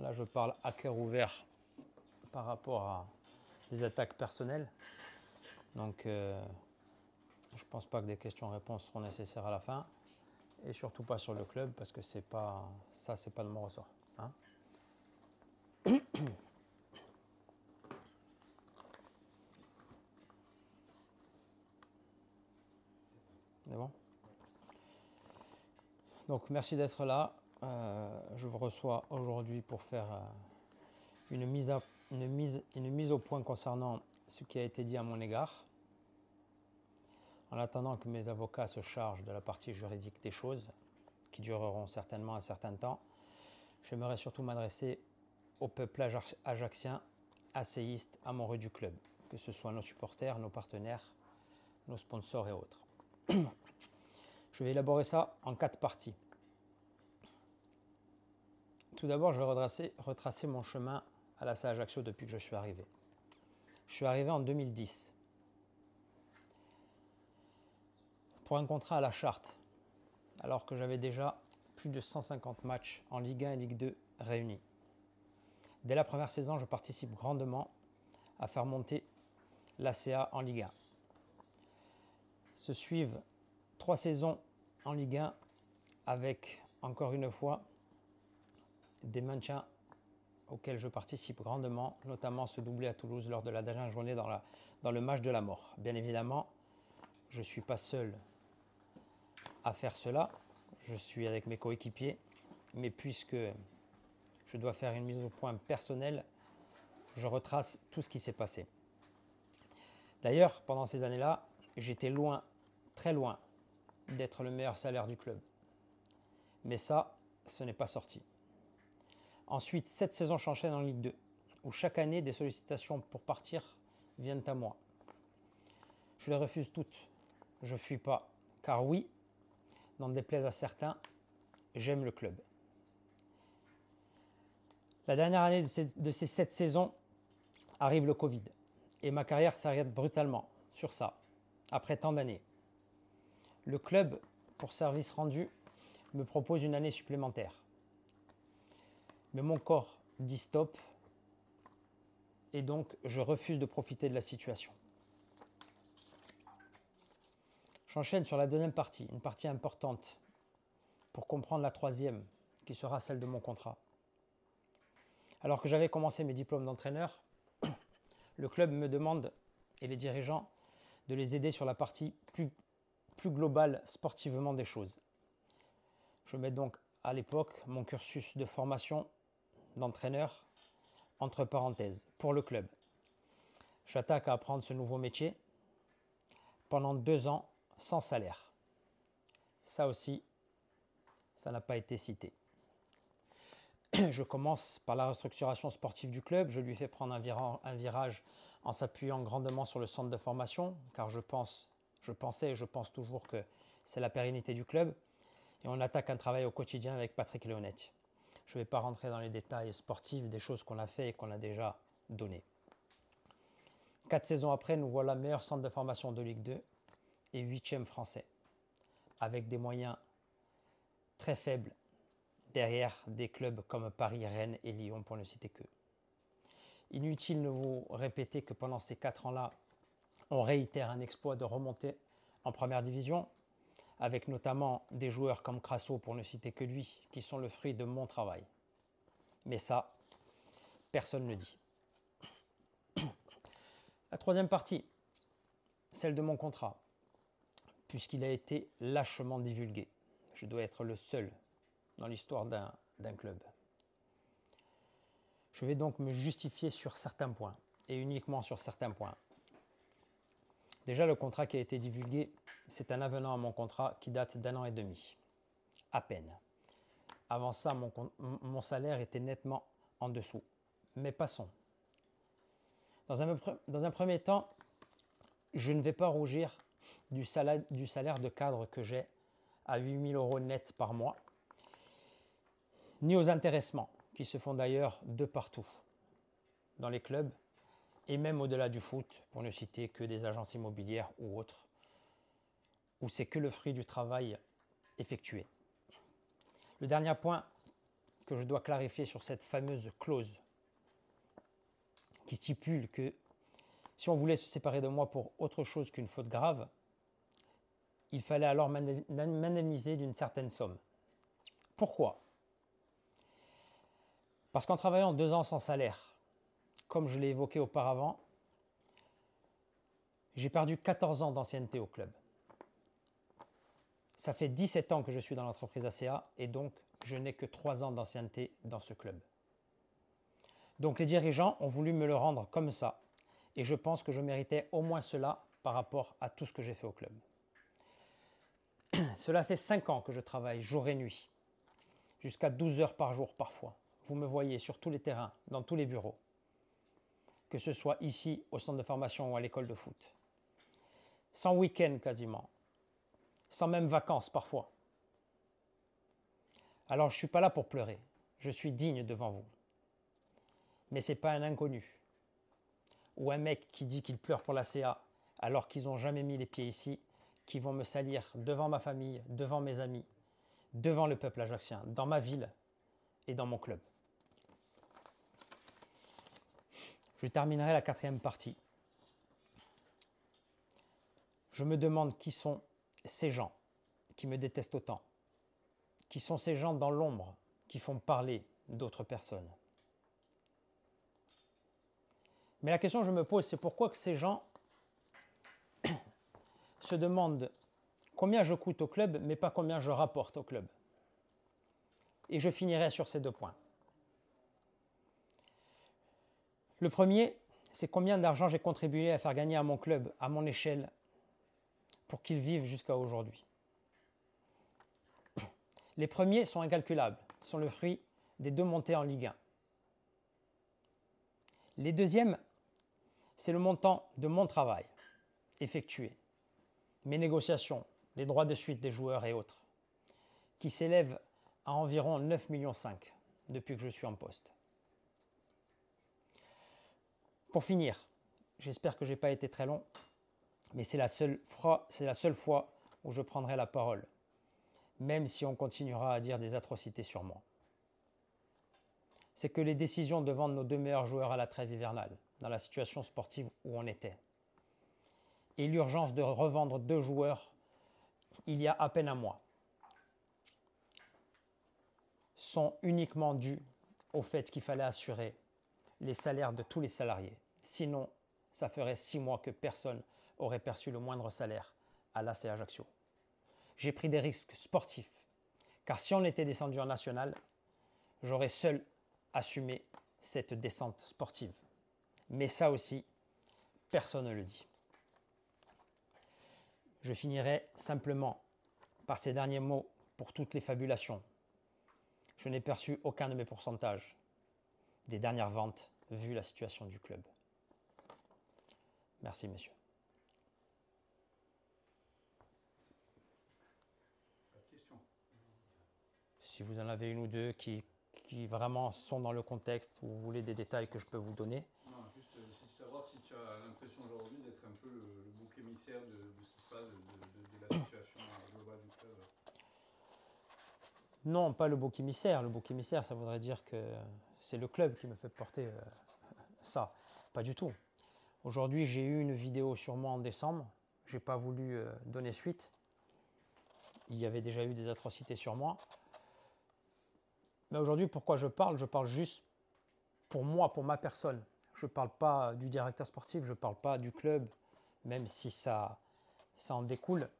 Là, je parle à cœur ouvert par rapport à des attaques personnelles. Donc, je ne pense pas que des questions-réponses seront nécessaires à la fin. Et surtout pas sur le club, parce que c'est pas de mon ressort. Hein. C'est bon? Donc, merci d'être là. Je vous reçois aujourd'hui pour faire une mise au point concernant ce qui a été dit à mon égard. En attendant que mes avocats se chargent de la partie juridique des choses, qui dureront certainement un certain temps, j'aimerais surtout m'adresser au peuple ajaxien, asséiste, amoureux du club, que ce soit nos supporters, nos partenaires, nos sponsors et autres. Je vais élaborer ça en 4 parties. Tout d'abord, je vais retracer mon chemin à la SAA Ajaccio depuis que je suis arrivé. Je suis arrivé en 2010 pour un contrat à la charte, alors que j'avais déjà plus de 150 matchs en Ligue 1 et Ligue 2 réunis. Dès la première saison, je participe grandement à faire monter l'ACA en Ligue 1. Se suivent 3 saisons en Ligue 1 avec, encore une fois, des maintiens auxquels je participe grandement, notamment ce doublé à Toulouse lors de la dernière journée dans le match de la mort. Bien évidemment, je ne suis pas seul à faire cela, je suis avec mes coéquipiers, mais puisque je dois faire une mise au point personnelle, je retrace tout ce qui s'est passé. D'ailleurs, pendant ces années-là, j'étais loin, très loin, d'être le meilleur salaire du club. Mais ça, ce n'est pas sorti. Ensuite, 7 saisons s'enchaînent en Ligue 2, où chaque année, des sollicitations pour partir viennent à moi. Je les refuse toutes. Je ne fuis pas. Car oui, n'en déplaise à certains, j'aime le club. La dernière année de ces 7 saisons arrive le Covid. Et ma carrière s'arrête brutalement sur ça, après tant d'années. Le club, pour service rendu, me propose une année supplémentaire. Mais mon corps dit stop et donc je refuse de profiter de la situation. J'enchaîne sur la deuxième partie, une partie importante pour comprendre la troisième qui sera celle de mon contrat. Alors que j'avais commencé mes diplômes d'entraîneur, le club me demande, et les dirigeants, de les aider sur la partie plus globale sportivement des choses. Je mets donc à l'époque mon cursus de formation d'entraîneur entre parenthèses pour le club. J'attaque à apprendre ce nouveau métier pendant 2 ans sans salaire. Ça aussi, ça n'a pas été cité. Je commence par la restructuration sportive du club. Je lui fais prendre un virage en s'appuyant grandement sur le centre de formation, car je pensais et je pense toujours que c'est la pérennité du club. Et on attaque un travail au quotidien avec Patrick Léonetti. Je ne vais pas rentrer dans les détails sportifs des choses qu'on a fait et qu'on a déjà données. 4 saisons après, nous voilà meilleur centre de formation de Ligue 2 et 8e français, avec des moyens très faibles derrière des clubs comme Paris, Rennes et Lyon, pour ne citer qu'eux. Inutile de vous répéter que pendant ces 4 ans-là, on réitère un exploit de remonter en première division, avec notamment des joueurs comme Crasso, pour ne citer que lui, qui sont le fruit de mon travail. Mais ça, personne ne le dit. La troisième partie, celle de mon contrat, puisqu'il a été lâchement divulgué. Je dois être le seul dans l'histoire d'un club. Je vais donc me justifier sur certains points, et uniquement sur certains points. Déjà, le contrat qui a été divulgué, c'est un avenant à mon contrat qui date d'1 an et demi, à peine. Avant ça, mon salaire était nettement en dessous. Mais passons. Dans un premier temps, je ne vais pas rougir du salaire de cadre que j'ai à 8 000 € net par mois, ni aux intéressements qui se font d'ailleurs de partout dans les clubs et même au-delà du foot, pour ne citer que des agences immobilières ou autres, où c'est que le fruit du travail effectué. Le dernier point que je dois clarifier sur cette fameuse clause qui stipule que si on voulait se séparer de moi pour autre chose qu'une faute grave, il fallait alors m'indemniser d'une certaine somme. Pourquoi? Parce qu'en travaillant 2 ans sans salaire, comme je l'ai évoqué auparavant, j'ai perdu 14 ans d'ancienneté au club. Ça fait 17 ans que je suis dans l'entreprise ACA et donc je n'ai que 3 ans d'ancienneté dans ce club. Donc les dirigeants ont voulu me le rendre comme ça et je pense que je méritais au moins cela par rapport à tout ce que j'ai fait au club. Cela fait 5 ans que je travaille jour et nuit, jusqu'à 12 heures par jour parfois. Vous me voyez sur tous les terrains, dans tous les bureaux, que ce soit ici, au centre de formation ou à l'école de foot. Sans week-end quasiment, sans même vacances parfois. Alors je ne suis pas là pour pleurer, je suis digne devant vous. Mais ce n'est pas un inconnu ou un mec qui dit qu'il pleure pour la CA alors qu'ils n'ont jamais mis les pieds ici, qui vont me salir devant ma famille, devant mes amis, devant le peuple ajaccien, dans ma ville et dans mon club. Je terminerai la 4e partie. Je me demande qui sont ces gens qui me détestent autant, qui sont ces gens dans l'ombre qui font parler d'autres personnes. Mais la question que je me pose, c'est pourquoi que ces gens se demandent combien je coûte au club, mais pas combien je rapporte au club. Et je finirai sur ces 2 points. Le premier, c'est combien d'argent j'ai contribué à faire gagner à mon club, à mon échelle, pour qu'il vive jusqu'à aujourd'hui. Les premiers sont incalculables, sont le fruit des 2 montées en Ligue 1. Les deuxièmes, c'est le montant de mon travail effectué, mes négociations, les droits de suite des joueurs et autres, qui s'élèvent à environ 9,5 millions depuis que je suis en poste. Pour finir, j'espère que je n'ai pas été très long, mais c'est la seule fois où je prendrai la parole, même si on continuera à dire des atrocités sur moi. C'est que les décisions de vendre nos 2 meilleurs joueurs à la trêve hivernale, dans la situation sportive où on était, et l'urgence de revendre 2 joueurs il y a à peine un mois, sont uniquement dues au fait qu'il fallait assurer les salaires de tous les salariés. Sinon, ça ferait 6 mois que personne aurait perçu le moindre salaire à l'AC Ajaccio. J'ai pris des risques sportifs, car si on était descendu en national, j'aurais seul assumé cette descente sportive. Mais ça aussi, personne ne le dit. Je finirai simplement par ces derniers mots pour toutes les fabulations. Je n'ai perçu aucun de mes pourcentages des dernières ventes vu la situation du club. Merci, messieurs. Si vous en avez une ou deux qui vraiment sont dans le contexte, ou vous voulez des détails que je peux vous donner. Non, juste savoir si tu as l'impression aujourd'hui d'être un peu le bouc émissaire de ce qui se passe, de la situation globale du club. Non, pas le bouc émissaire. Le bouc émissaire, ça voudrait dire que c'est le club qui me fait porter ça. Pas du tout. Aujourd'hui, j'ai eu une vidéo sur moi en décembre. Je n'ai pas voulu donner suite. Il y avait déjà eu des atrocités sur moi. Mais aujourd'hui, pourquoi je parle? Je parle juste pour moi, pour ma personne. Je ne parle pas du directeur sportif, je ne parle pas du club, même si ça en découle.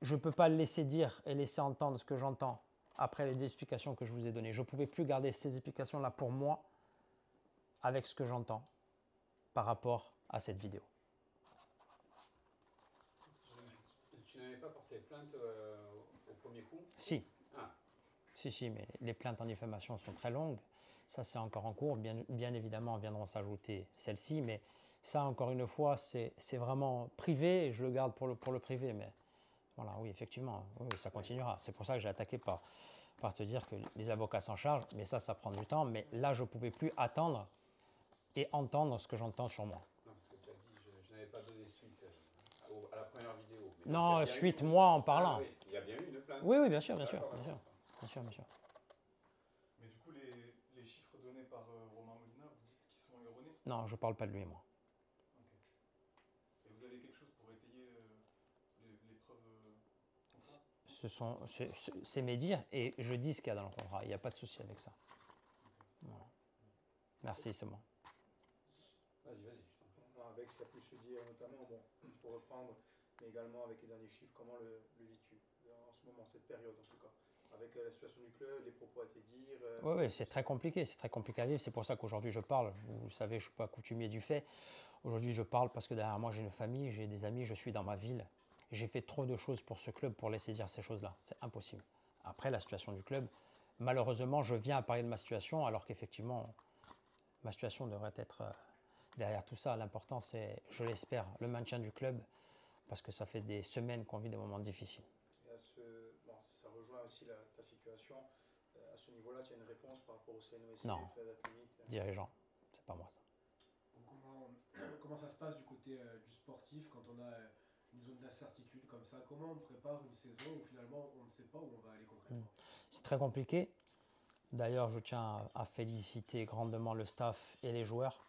Je ne peux pas laisser dire et laisser entendre ce que j'entends après les explications que je vous ai données. Je ne pouvais plus garder ces explications-là pour moi avec ce que j'entends par rapport à cette vidéo. Tu n'avais pas porté plainte au premier coup? Si. Ah. Si, mais les plaintes en diffamation sont très longues. Ça, c'est encore en cours. Bien évidemment, viendront s'ajouter celles-ci, mais ça, encore une fois, c'est vraiment privé et je le garde pour le privé. Mais voilà, oui, effectivement, oui, ça continuera. C'est pour ça que j'ai attaqué par te dire que les avocats s'en chargent, mais ça prend du temps. Mais là, je ne pouvais plus attendre et entendre ce que j'entends sur moi. Non, parce que tu as dit, je n'avais pas donné suite à la première vidéo. Mais non, suite, moi, en parlant. Ah, oui, il y a bien eu une plainte. Oui, bien sûr. par Romain Modena, vous dites qu'ils sont erronés? Non, je ne parle pas de lui, moi. Ok. Et vous avez quelque chose pour étayer les preuves contraires? C'est mes dires et je dis ce qu'il y a dans le contrat. Il n'y a pas de souci avec ça. Ok. Voilà. Merci, c'est bon. Vas-y, je t'en prie. Avec ce qui a pu se dire, notamment, bon, pour reprendre, mais également avec les derniers chiffres, comment le vis-tu en ce moment, cette période en tout cas? Avec la situation du club, les propos à tes dires. Oui, c'est très compliqué à vivre. C'est pour ça qu'aujourd'hui je parle. Vous savez, je ne suis pas coutumier du fait. Aujourd'hui, je parle parce que derrière moi, j'ai une famille, j'ai des amis, je suis dans ma ville. J'ai fait trop de choses pour ce club pour laisser dire ces choses-là. C'est impossible. Après, la situation du club, malheureusement, je viens à parler de ma situation alors qu'effectivement, ma situation devrait être derrière tout ça. L'important, c'est, je l'espère, le maintien du club parce que ça fait des semaines qu'on vit des moments difficiles. Et bon, ça rejoint aussi ta situation. À ce niveau-là, tu as une réponse par rapport au CNOSF, Non. la date limite Dirigeant, c'est pas moi ça. Comment ça se passe du côté du sportif quand on a une zone d'incertitude comme ça? Comment on prépare une saison où finalement on ne sait pas où on va aller concrètement? C'est très compliqué. D'ailleurs, je tiens à féliciter grandement le staff et les joueurs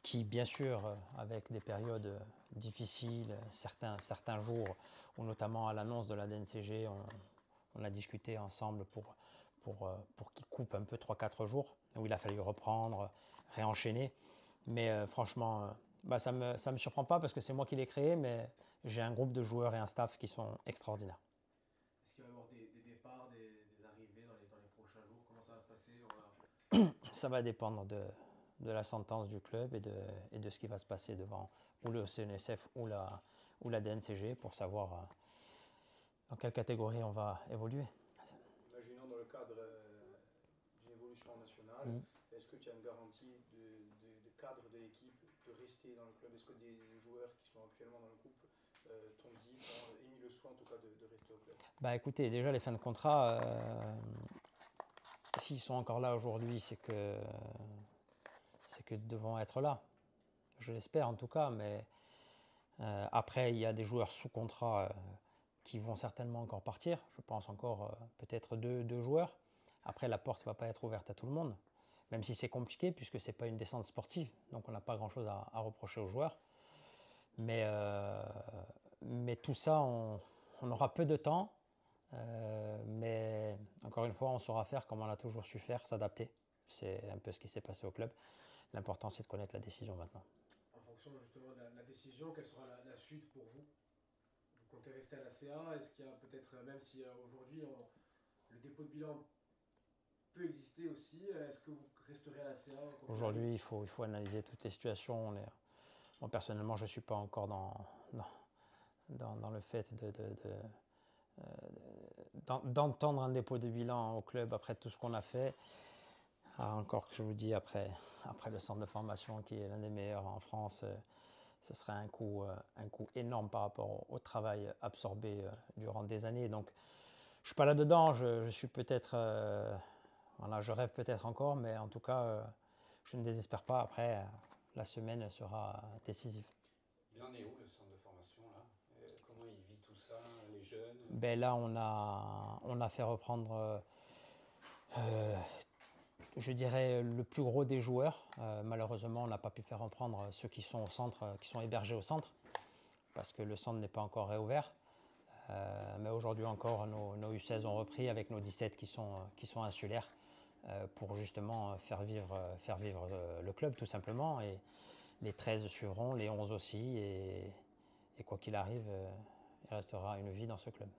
qui, bien sûr, avec des périodes difficiles, certains jours, ou notamment à l'annonce de la DNCG, on a discuté ensemble pour qu'ils coupent un peu 3-4 jours, où il a fallu reprendre, réenchaîner. Mais franchement, ça me surprend pas parce que c'est moi qui l'ai créé, mais j'ai un groupe de joueurs et un staff qui sont extraordinaires. Est-ce qu'il va y avoir des départs, des arrivées dans les prochains jours? Comment ça va se passer? Ça va dépendre de la sentence du club et de ce qui va se passer devant ou le CNSF ou la DNCG pour savoir dans quelle catégorie on va évoluer. Imaginons dans le cadre d'une évolution nationale, est-ce que tu as une garantie de cadre de l'équipe de rester dans le club? Est-ce que des joueurs qui sont actuellement dans le groupe t'ont émis le soin en tout cas de rester au club? Écoutez, déjà les fins de contrat, s'ils sont encore là aujourd'hui, c'est que devront être là. Je l'espère en tout cas, mais après il y a des joueurs sous contrat qui vont certainement encore partir. Je pense encore peut-être deux joueurs. Après, la porte ne va pas être ouverte à tout le monde, même si c'est compliqué puisque ce n'est pas une descente sportive, donc on n'a pas grand-chose à reprocher aux joueurs. Mais tout ça, on aura peu de temps, mais encore une fois, on saura faire comme on a toujours su faire, s'adapter. C'est un peu ce qui s'est passé au club. L'important, c'est de connaître la décision maintenant. En fonction justement de la décision, quelle sera la suite pour vous? Vous comptez rester à la CA? Est-ce qu'il y a peut-être, même si aujourd'hui le dépôt de bilan peut exister aussi, est-ce que vous resterez à la CA? Aujourd'hui, il faut analyser toutes les situations. Moi, personnellement, je ne suis pas encore dans le fait d'entendre un dépôt de bilan au club après tout ce qu'on a fait. Encore que je vous dis, après le centre de formation qui est l'un des meilleurs en France, ce serait un coût énorme par rapport au travail absorbé durant des années. Donc, je ne suis pas là-dedans, je suis peut-être, je rêve peut-être encore, mais en tout cas, je ne désespère pas. Après, la semaine sera décisive. Il en est où le centre de formation là? Comment il vit tout ça, les jeunes? Là, on a fait reprendre, je dirais, le plus gros des joueurs. Malheureusement, on n'a pas pu faire reprendre ceux qui sont au centre, qui sont hébergés au centre, parce que le centre n'est pas encore réouvert. Mais aujourd'hui encore, nos U16 ont repris avec nos 17 qui sont insulaires pour justement faire vivre le club tout simplement. Et les 13 suivront, les 11 aussi. Et quoi qu'il arrive, il restera une vie dans ce club.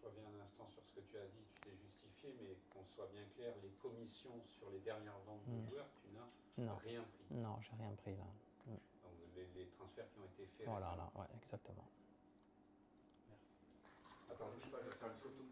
Je reviens un instant sur ce que tu as dit, tu t'es justifié, mais qu'on soit bien clair, les commissions sur les dernières ventes de joueurs, tu n'as rien pris. Non, j'ai rien pris là. Donc les transferts qui ont été faits. Voilà, là, ouais, exactement. Merci. Attends, bouge pas, je vais te faire une photo.